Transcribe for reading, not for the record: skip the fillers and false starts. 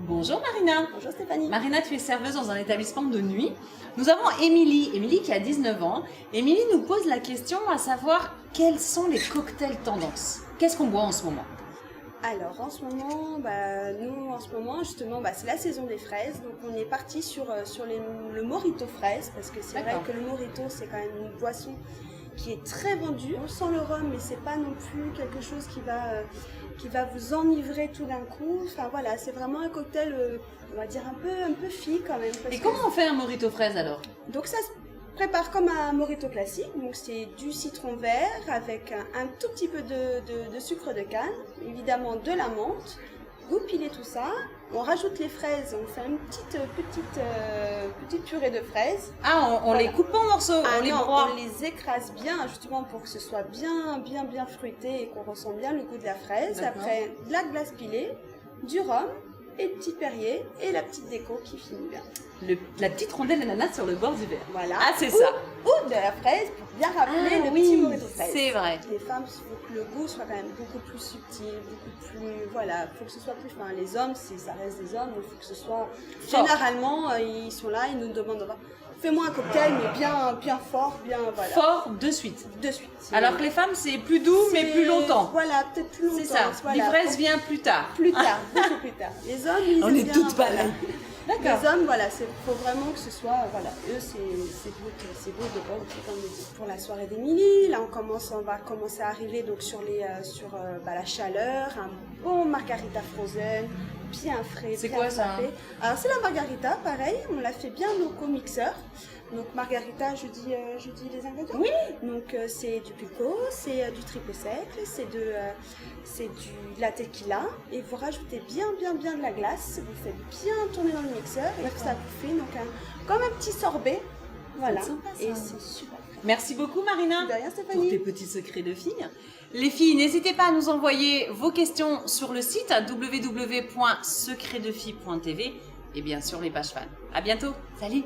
Bonjour Marina. Bonjour Stéphanie. Marina, tu es serveuse dans un établissement de nuit. Nous avons Émilie qui a 19 ans. Émilie nous pose la question à savoir quels sont les cocktails tendances. Qu'est-ce qu'on boit en ce moment? Alors en ce moment, justement, c'est la saison des fraises, donc on est parti sur le mojito fraise, parce que c'est vrai que le mojito c'est quand même une boisson qui est très vendue. On sent le rhum, mais c'est pas non plus quelque chose qui va vous enivrer tout d'un coup. Enfin voilà, c'est vraiment un cocktail, on va dire un peu fille quand même. Et comment on fait un mojito fraise alors? Donc ça se prépare comme un mojito classique, donc c'est du citron vert avec un tout petit peu de sucre de canne, évidemment de la menthe, goupiller tout ça, on rajoute les fraises, on fait une petite purée de fraises. Ah, on les coupe en morceaux, on les broie. On les écrase bien justement pour que ce soit bien fruité et qu'on ressent bien le goût de la fraise. Après, de la glace pilée, du rhum, et le petit Perrier et la petite déco qui finit bien. La petite rondelle d'ananas sur le bord du verre. Voilà. Ah, c'est ça. Ou de la fraise pour bien rappeler le petit mojito fraise. C'est vrai. Les femmes, il faut que le goût soit quand même beaucoup plus subtil, beaucoup plus. Voilà, il faut que ce soit plus fin. Les hommes, ça reste des hommes, il faut que ce soit. Fort. Généralement, ils sont là, ils nous demandent fais-moi un cocktail, mais bien fort, bien. Voilà. Fort de suite. De suite. Alors que les femmes, c'est plus doux, mais plus longtemps. Voilà, peut-être plus longtemps. C'est ça. Voilà. L'ivresse vient plus tard. Plus tard, beaucoup plus tard. Les hommes, ils On aiment est bien, toutes pareilles. D'accord. Les hommes, voilà, faut vraiment que ce soit, voilà, eux, c'est beau de bon, comme on dit. Pour la soirée d'Émilie, là, on va commencer à arriver donc sur la chaleur, un bon margarita frozen, bien frais. C'est bien quoi ça? Alors c'est la margarita, pareil, on l'a fait bien donc au mixeur. Donc margarita, je dis les ingrédients. Oui. Donc c'est du pulpo, c'est du triple sec, c'est de la tequila et vous rajoutez bien de la glace. Vous faites bien tourner dans le mixeur et ça vous fait donc comme un petit sorbet. Voilà. C'est sympa, ça. Et c'est super. Merci beaucoup Marina. De rien, Pour Stéphanie. tes petits secrets de filles. Les filles, n'hésitez pas à nous envoyer vos questions sur le site www.secretdefilles.tv et bien sûr les pages fans. À bientôt. Salut.